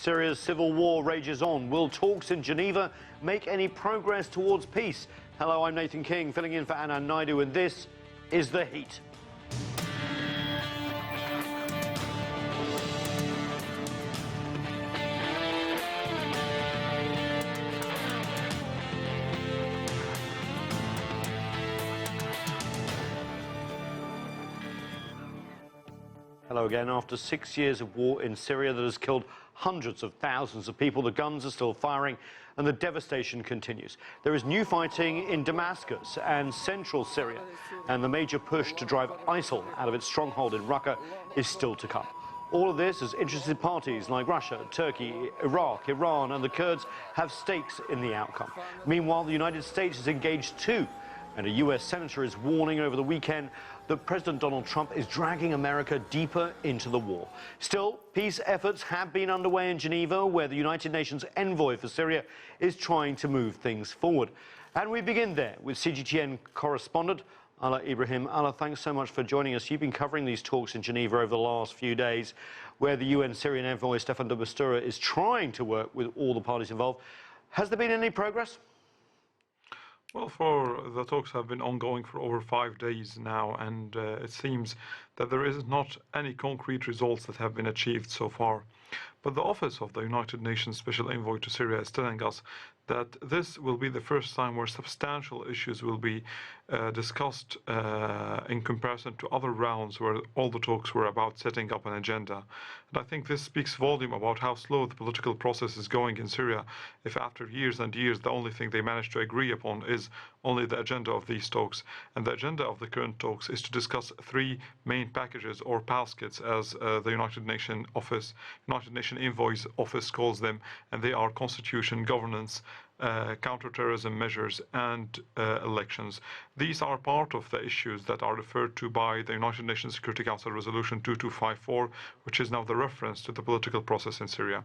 Syria's civil war rages on. Will talks in Geneva make any progress towards peace? Hello, I'm Nathan King, filling in for Anna Naidu, and this is The Heat. Hello again. After 6 years of war in Syria that has killed hundreds of thousands of people, the guns are still firing and the devastation continues. There is new fighting in Damascus and central Syria, and the major push to drive ISIL out of its stronghold in Raqqa is still to come. All of this as interested parties like Russia, Turkey, Iraq, Iran and the Kurds have stakes in the outcome. Meanwhile, the United States is engaged too, and a US senator is warning over the weekend that President Donald Trump is dragging America deeper into the war. Still, peace efforts have been underway in Geneva, where the United Nations envoy for Syria is trying to move things forward. And we begin there with CGTN correspondent Alaa Ebrahim. Alaa, thanks so much for joining us. You've been covering these talks in Geneva over the last few days, where the UN Syrian envoy Staffan de Mistura is trying to work with all the parties involved. Has there been any progress? Well, the talks have been ongoing for over 5 days now, and it seems that there is not any concrete results that have been achieved so far. But the Office of the United Nations Special Envoy to Syria is telling us that this will be the first time where substantial issues will be discussed in comparison to other rounds where all the talks were about setting up an agenda. And I think this speaks volume about how slow the political process is going in Syria, if after years and years the only thing they managed to agree upon is only the agenda of these talks. And the agenda of the current talks is to discuss 3 main packages, or baskets, as the United Nations Envoy's Office calls them, and they are constitution, governance, counterterrorism measures and elections. These are part of the issues that are referred to by the United Nations Security Council Resolution 2254, which is now the reference to the political process in Syria.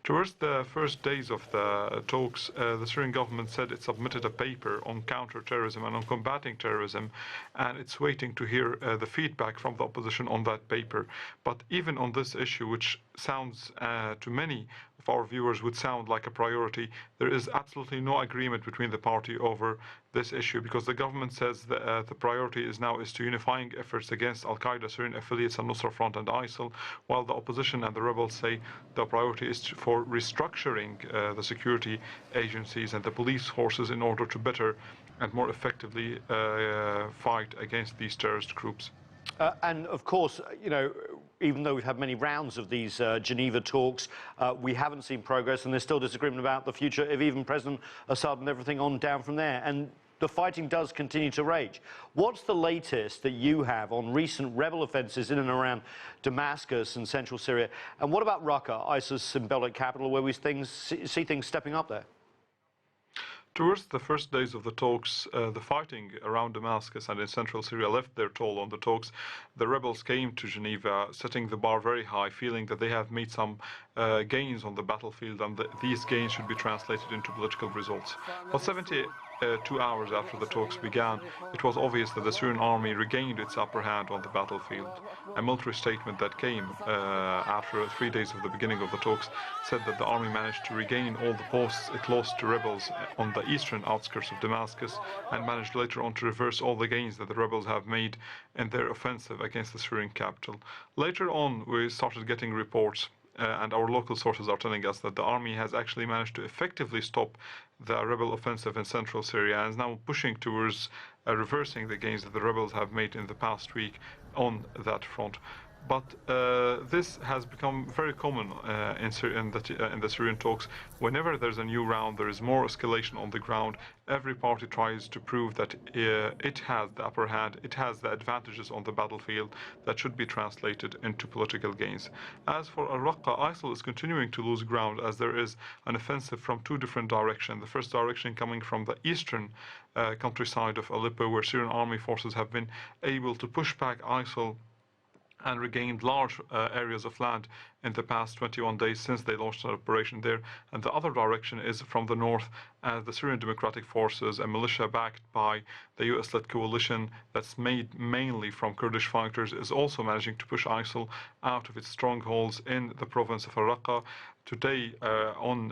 Towards the first days of the talks, the Syrian government said it submitted a paper on counterterrorism and on combating terrorism, and it's waiting to hear the feedback from the opposition on that paper. But even on this issue, which sounds to many of our viewers would sound like a priority, there is absolutely no agreement between the party over this issue, because the government says that the priority is to unifying efforts against Al-Qaeda, Syrian affiliates, al-Nusra Front and ISIL, while the opposition and the rebels say the priority is for restructuring the security agencies and the police forces in order to better and more effectively fight against these terrorist groups. And of course, you know, even though we've had many rounds of these Geneva talks, we haven't seen progress, and there's still disagreement about the future of even President Assad and everything on down from there. And the fighting does continue to rage. What's the latest that you have on recent rebel offences in and around Damascus and central Syria? And what about Raqqa, ISIL's symbolic capital, where we see things stepping up there? Towards the first days of the talks, the fighting around Damascus and in central Syria left their toll on the talks. The rebels came to Geneva, setting the bar very high, feeling that they have made some gains on the battlefield, and that these gains should be translated into political results. But 72 hours after the talks began, it was obvious that the Syrian army regained its upper hand on the battlefield. A military statement that came after 3 days of the beginning of the talks said that the army managed to regain all the posts it lost to rebels on the eastern outskirts of Damascus, and managed later on to reverse all the gains that the rebels have made in their offensive against the Syrian capital. Later on, we started getting reports, and our local sources are telling us that the army has actually managed to effectively stop the rebel offensive in central Syria and is now pushing towards reversing the gains that the rebels have made in the past week on that front. But this has become very common in the Syrian talks. Whenever there's a new round, there is more escalation on the ground. Every party tries to prove that it has the upper hand, it has the advantages on the battlefield that should be translated into political gains. As for Raqqa, ISIL is continuing to lose ground, as there is an offensive from 2 different directions. The first direction coming from the eastern countryside of Aleppo, where Syrian army forces have been able to push back ISIL and regained large areas of land in the past 21 days since they launched an operation there. And the other direction is from the north, as the Syrian Democratic Forces, a militia backed by the US-led coalition that's made mainly from Kurdish fighters, is also managing to push ISIL out of its strongholds in the province of Raqqa. Today, on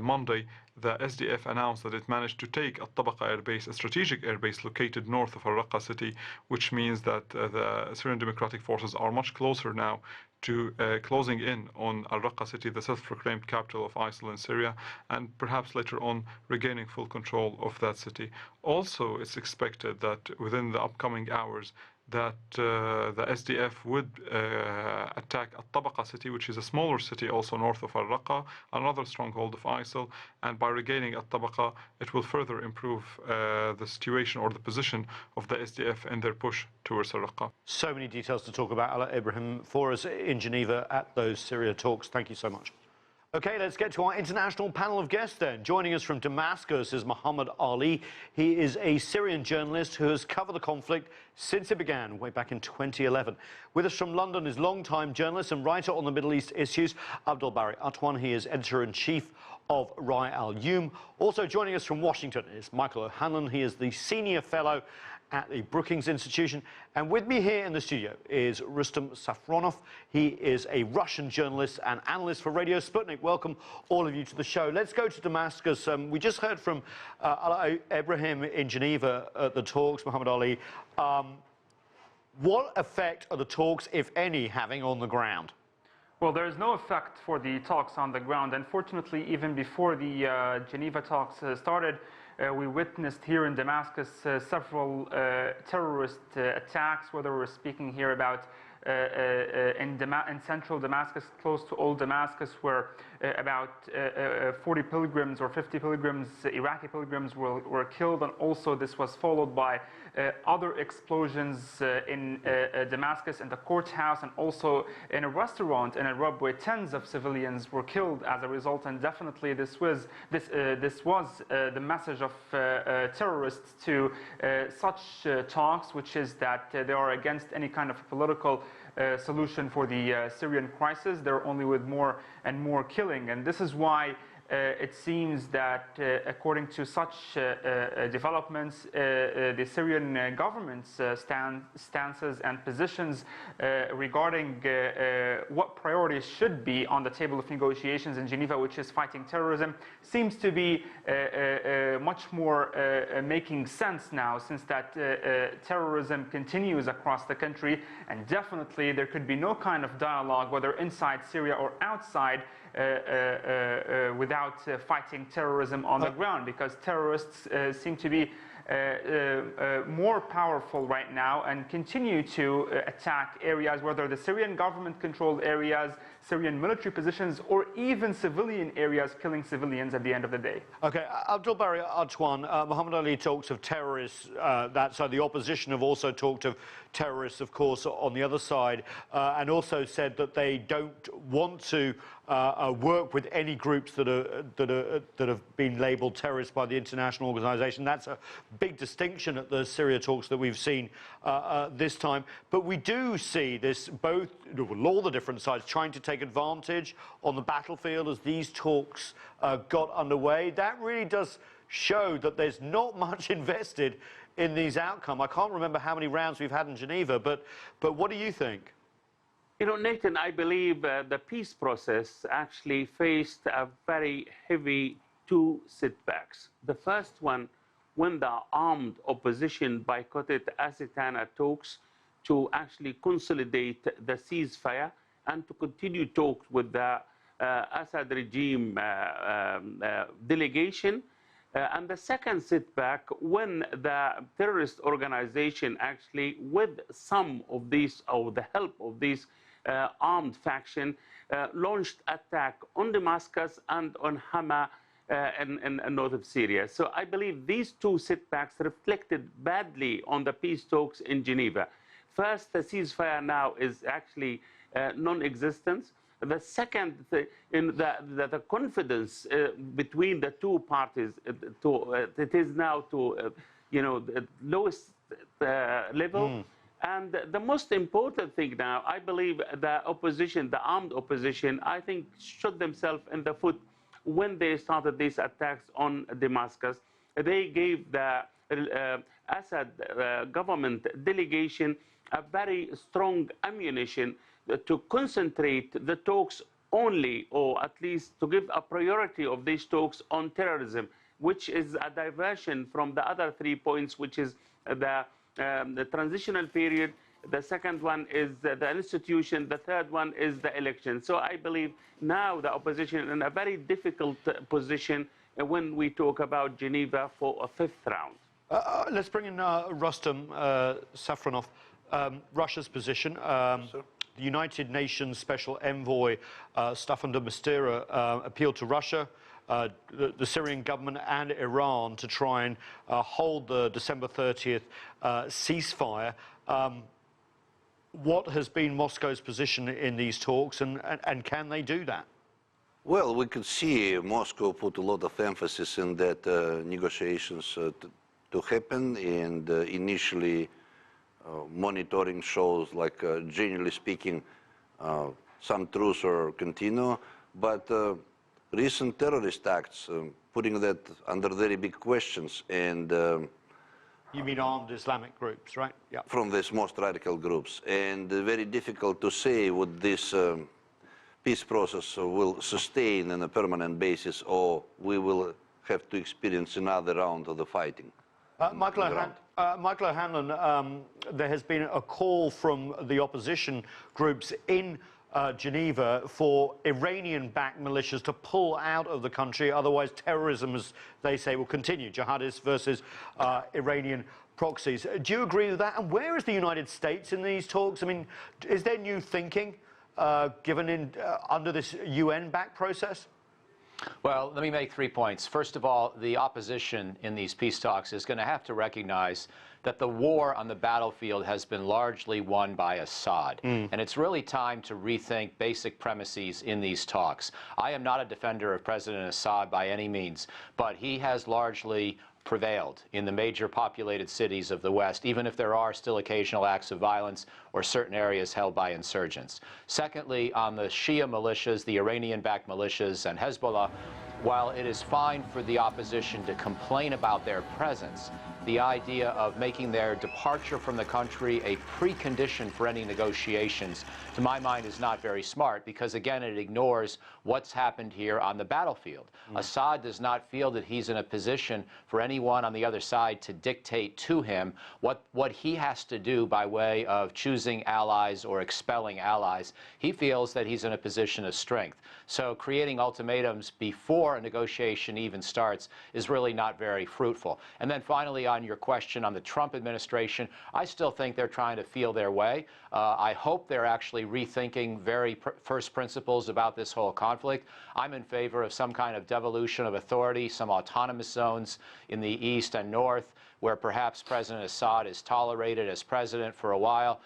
Monday, the SDF announced that it managed to take al-Tabaqa airbase, a strategic airbase located north of Raqqa city, which means that the Syrian Democratic Forces are much closer now to closing in on al-Raqqa city, the self-proclaimed capital of ISIL in Syria, and perhaps later on regaining full control of that city. Also, it's expected that within the upcoming hours, that the SDF would attack al-Tabaqa city, which is a smaller city also north of al-Raqqa, another stronghold of ISIL, and by regaining al-Tabaqa, it will further improve the situation or the position of the SDF in their push towards al-Raqqa. So many details to talk about, Alaa, Ebrahim, for us in Geneva at those Syria talks. Thank you so much. Okay, let's get to our international panel of guests then. Joining us from Damascus is Mohamed Ali. He is a Syrian journalist who has covered the conflict since it began way back in 2011. With us from London is longtime journalist and writer on the Middle East issues, Abdel Bari Atwan. He is editor-in-chief of al-Youm. Also joining us from Washington is Michael O'Hanlon. He is the senior fellow at the Brookings Institution. And with me here in the studio is Rustem Safronov. He is a Russian journalist and analyst for Radio Sputnik. Welcome, all of you, to the show. Let's go to Damascus. We just heard from Ebrahim in Geneva at the talks, Mohamed Ali. What effect are the talks, if any, having on the ground? Well, there is no effect for the talks on the ground. Unfortunately, even before the Geneva talks started, we witnessed here in Damascus several terrorist attacks, whether we're speaking here about in central Damascus, close to old Damascus, where about 40 pilgrims or 50 pilgrims, Iraqi pilgrims, were killed. And also this was followed by other explosions in Damascus, in the courthouse, and also in a restaurant in a Rub, where tens of civilians were killed as a result. And definitely this was the message of terrorists to such talks, which is that they are against any kind of political solution for the Syrian crisis. They're only with more and more killing. And this is why it seems that according to such developments, the Syrian government's stances and positions regarding what priorities should be on the table of negotiations in Geneva, which is fighting terrorism, seems to be much more making sense now, since that terrorism continues across the country. And definitely there could be no kind of dialogue, whether inside Syria or outside, without fighting terrorism on the ground, because terrorists seem to be more powerful right now and continue to attack areas, whether the Syrian government-controlled areas, Syrian military positions, or even civilian areas, killing civilians at the end of the day. Okay, Abdel Bari Atwan, Mohamed Ali talks of terrorists, that side. The opposition have also talked of terrorists, of course, on the other side, and also said that they don't want to work with any groups that have been labelled terrorists by the international organisation. That's a big distinction at the Syria talks that we've seen this time. But we do see this, both all the different sides trying to take advantage on the battlefield as these talks got underway. That really does show that there's not much invested in these outcomes. I can't remember how many rounds we've had in Geneva, but what do you think? You know, Nathan, I believe the peace process actually faced a very heavy two setbacks. The first one, when the armed opposition boycotted Astana talks to actually consolidate the ceasefire and to continue talks with the Assad regime delegation. And the second setback, when the terrorist organization actually, with some of these, or the help of these armed faction, launched attack on Damascus and on Hama in north of Syria. So I believe these two setbacks reflected badly on the peace talks in Geneva. First, the ceasefire now is actually non-existent. The second, in the confidence between the two parties, it is now to the lowest level. And the most important thing now, I believe the opposition, the armed opposition, I think shot themselves in the foot when they started these attacks on Damascus. They gave the Assad government delegation a very strong ammunition to concentrate the talks only, or at least to give a priority of these talks on terrorism, which is a diversion from the other 3 points, which is the transitional period. The second one is the institution. The third one is the election. So I believe now the opposition is in a very difficult position when we talk about Geneva for a fifth round. Let's bring in Rustem Safronov. Russia's position. The United Nations Special Envoy Staffan de Mistura appealed to Russia, the Syrian government and Iran to try and hold the December 30th ceasefire. What has been Moscow's position in these talks, and can they do that? Well, we could see Moscow put a lot of emphasis in that negotiations to happen, and initially monitoring shows like, generally speaking, some truce or continue, but recent terrorist acts, putting that under very big questions, and you mean armed Islamic groups, right? Yeah. From these most radical groups, and very difficult to say what this peace process will sustain on a permanent basis, or we will have to experience another round of the fighting. Michael O'Hanlon, there has been a call from the opposition groups in Geneva for Iranian-backed militias to pull out of the country, otherwise terrorism, as they say, will continue, jihadists versus Iranian proxies. Do you agree with that? And where is the United States in these talks? I mean, is there new thinking given under this UN-backed process? Well, let me make 3 points. First of all, the opposition in these peace talks is going to have to recognize that the war on the battlefield has been largely won by Assad. And it's really time to rethink basic premises in these talks. I am not a defender of President Assad by any means, but he has largely prevailed in the major populated cities of the West, even if there are still occasional acts of violence or certain areas held by insurgents. Secondly, on the Shia militias, the Iranian-backed militias and Hezbollah, while it is fine for the opposition to complain about their presence, the idea of making their departure from the country a precondition for any negotiations, to my mind, is not very smart, because, again, it ignores what's happened here on the battlefield. Assad does not feel that he's in a position for anyone on the other side to dictate to him what he has to do by way of choosing allies or expelling allies. He feels that he's in a position of strength. So creating ultimatums before a negotiation even starts is really not very fruitful. And then finally, on your question on the Trump administration, I still think they're trying to feel their way. I hope they're actually rethinking very first principles about this whole conflict. I'm in favor of some kind of devolution of authority, some autonomous zones in the east and north, where perhaps President Assad is tolerated as president for a while,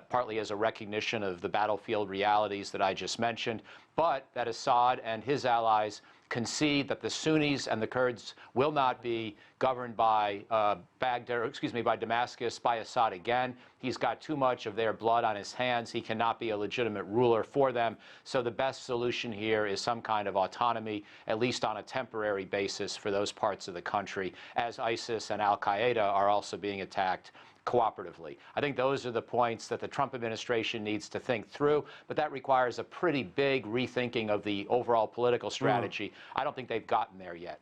partly as a recognition of the battlefield realities that I just mentioned, but that Assad and his allies concede that the Sunnis and the Kurds will not be governed by by Damascus, by Assad again. He's got too much of their blood on his hands. He cannot be a legitimate ruler for them. So the best solution here is some kind of autonomy, at least on a temporary basis, for those parts of the country, as ISIS and al-Qaeda are also being attacked cooperatively. I think those are the points that the Trump administration needs to think through, but that requires a pretty big rethinking of the overall political strategy. I don't think they've gotten there yet.